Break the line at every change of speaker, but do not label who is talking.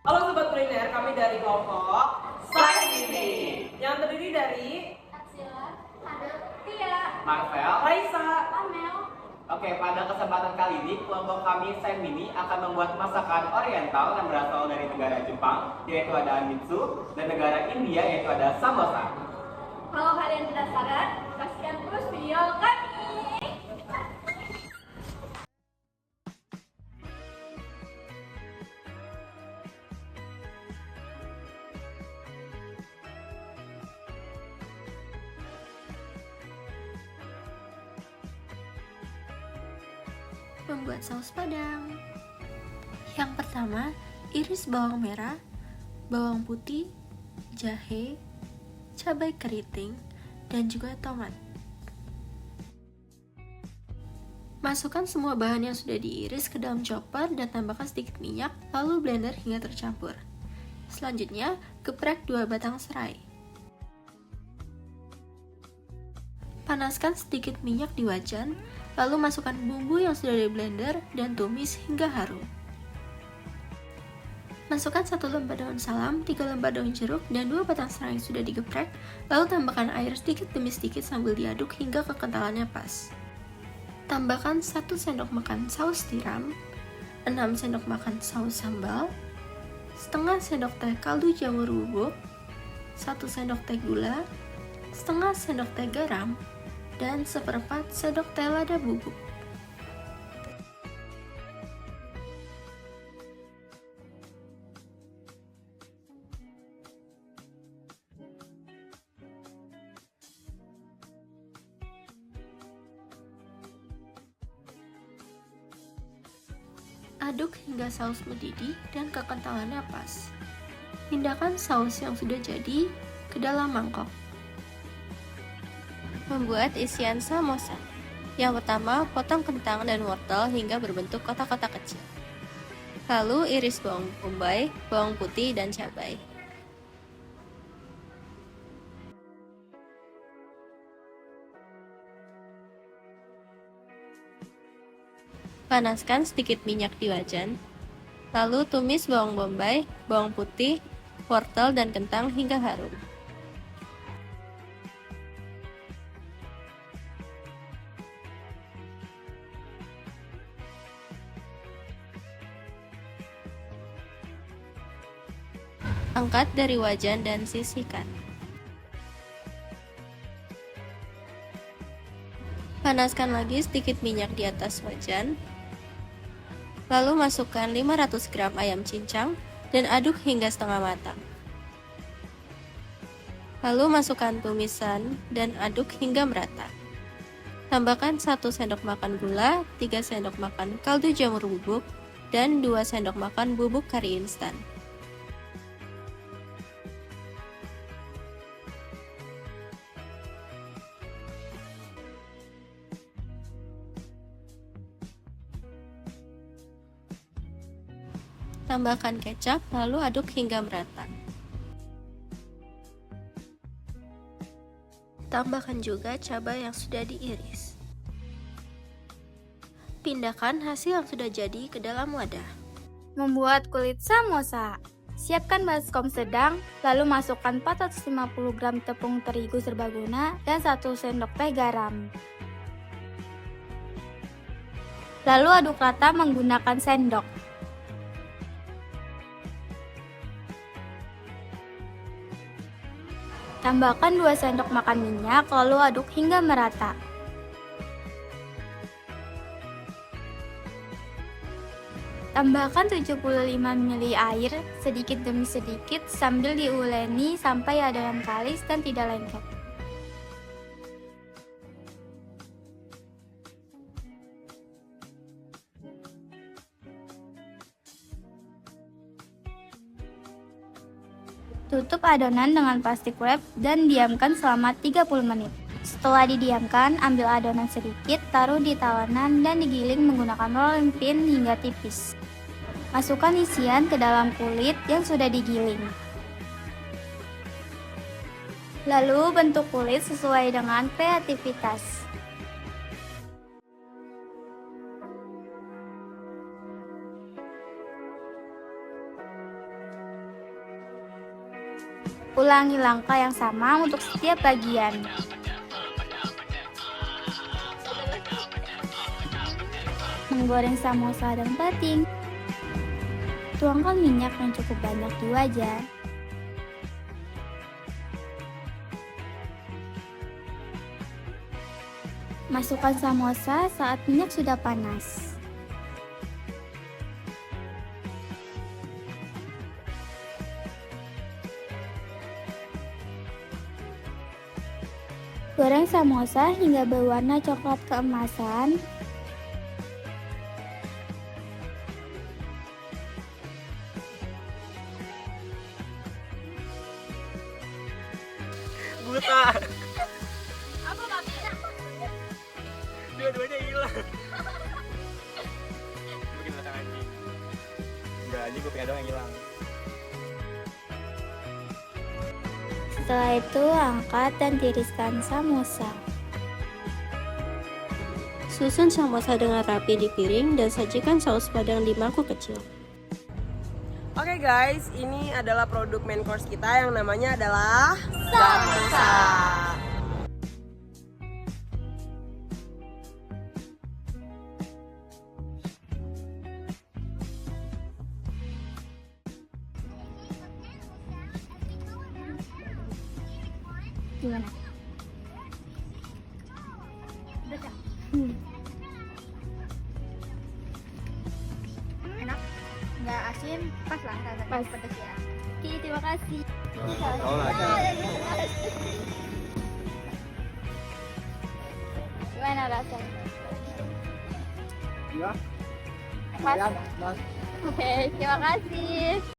Halo Sobat Kuliner, kami dari kelompok Saya Ini yang terdiri dari
Atsila, ada Tia,
Marvel,
Raisa.
Amel.
Oke, pada kesempatan kali ini kelompok kami Sam Mini akan membuat masakan oriental yang berasal dari negara Jepang, yaitu ada Anmitsu, dan negara India yaitu ada samosa.
Kalau kalian penasaran, saksikan terus video kami.
Membuat saus padang. Yang pertama, iris bawang merah, bawang putih, jahe, cabai keriting, dan juga tomat. Masukkan semua bahan yang sudah diiris ke dalam chopper dan tambahkan sedikit minyak, lalu blender hingga tercampur. Selanjutnya, geprek 2 batang serai. Panaskan sedikit minyak di wajan, lalu masukkan bumbu yang sudah di blender dan tumis hingga harum. Masukkan 1 lembar daun salam, 3 lembar daun jeruk, dan 2 batang serai yang sudah digeprek, lalu tambahkan air sedikit demi sedikit sambil diaduk hingga kekentalannya pas. Tambahkan 1 sendok makan saus tiram, 6 sendok makan saus sambal, setengah sendok teh kaldu jamur bubuk, 1 sendok teh gula, setengah sendok teh garam, dan 1/4 sendok teh lada bubuk. Aduk hingga saus mendidih dan kekentalannya pas. Pindahkan saus yang sudah jadi ke dalam mangkok. Membuat isian samosa. Yang pertama, potong kentang dan wortel hingga berbentuk kotak-kotak kecil. Lalu iris bawang bombay, bawang putih, dan cabai. Panaskan sedikit minyak di wajan. Lalu tumis bawang bombay, bawang putih, wortel, dan kentang hingga harum. Angkat dari wajan dan sisihkan. Panaskan lagi sedikit minyak di atas wajan. Lalu masukkan 500 gram ayam cincang dan aduk hingga setengah matang. Lalu masukkan tumisan dan aduk hingga merata. Tambahkan 1 sendok makan gula, 3 sendok makan kaldu jamur bubuk, dan 2 sendok makan bubuk kari instan. Tambahkan kecap, lalu aduk hingga merata. Tambahkan juga cabai yang sudah diiris. Pindahkan hasil yang sudah jadi ke dalam wadah.
Membuat kulit samosa. Siapkan baskom sedang, lalu masukkan 450 gram tepung terigu serbaguna dan 1 sendok teh garam. Lalu aduk rata menggunakan sendok. Tambahkan 2 sendok makan minyak, lalu aduk hingga merata. Tambahkan 75 ml air sedikit demi sedikit sambil diuleni sampai adonan kalis dan tidak lengket. Tutup adonan dengan plastik wrap dan diamkan selama 30 menit. Setelah didiamkan, ambil adonan sedikit, taruh di tawanan dan digiling menggunakan rolling pin hingga tipis. Masukkan isian ke dalam kulit yang sudah digiling. Lalu bentuk kulit sesuai dengan kreativitas. Ulangi langkah yang sama untuk setiap bagian. Menggoreng samosa dan plating. Tuangkan minyak yang cukup banyak di wajan. Masukkan samosa saat minyak sudah panas. Goreng samosa hingga berwarna coklat keemasan.
Buta. Dua-duanya hilang. Bikin belakang anjing. Enggak, anjing gue pengen doang yang hilang.
Setelah itu, angkat dan tiriskan samosa.
Susun samosa dengan rapi di piring dan sajikan saus padang di mangkuk kecil.
Oke guys, ini adalah produk main course kita yang namanya adalah samosa.
Gimana?
Enak, nggak asin, pas lah rasanya,
Pas.
pedas ya.
Oke, terima kasih.
Tahu lah.
Gimana rasanya?
Iya.
Pas. Oke, terima kasih.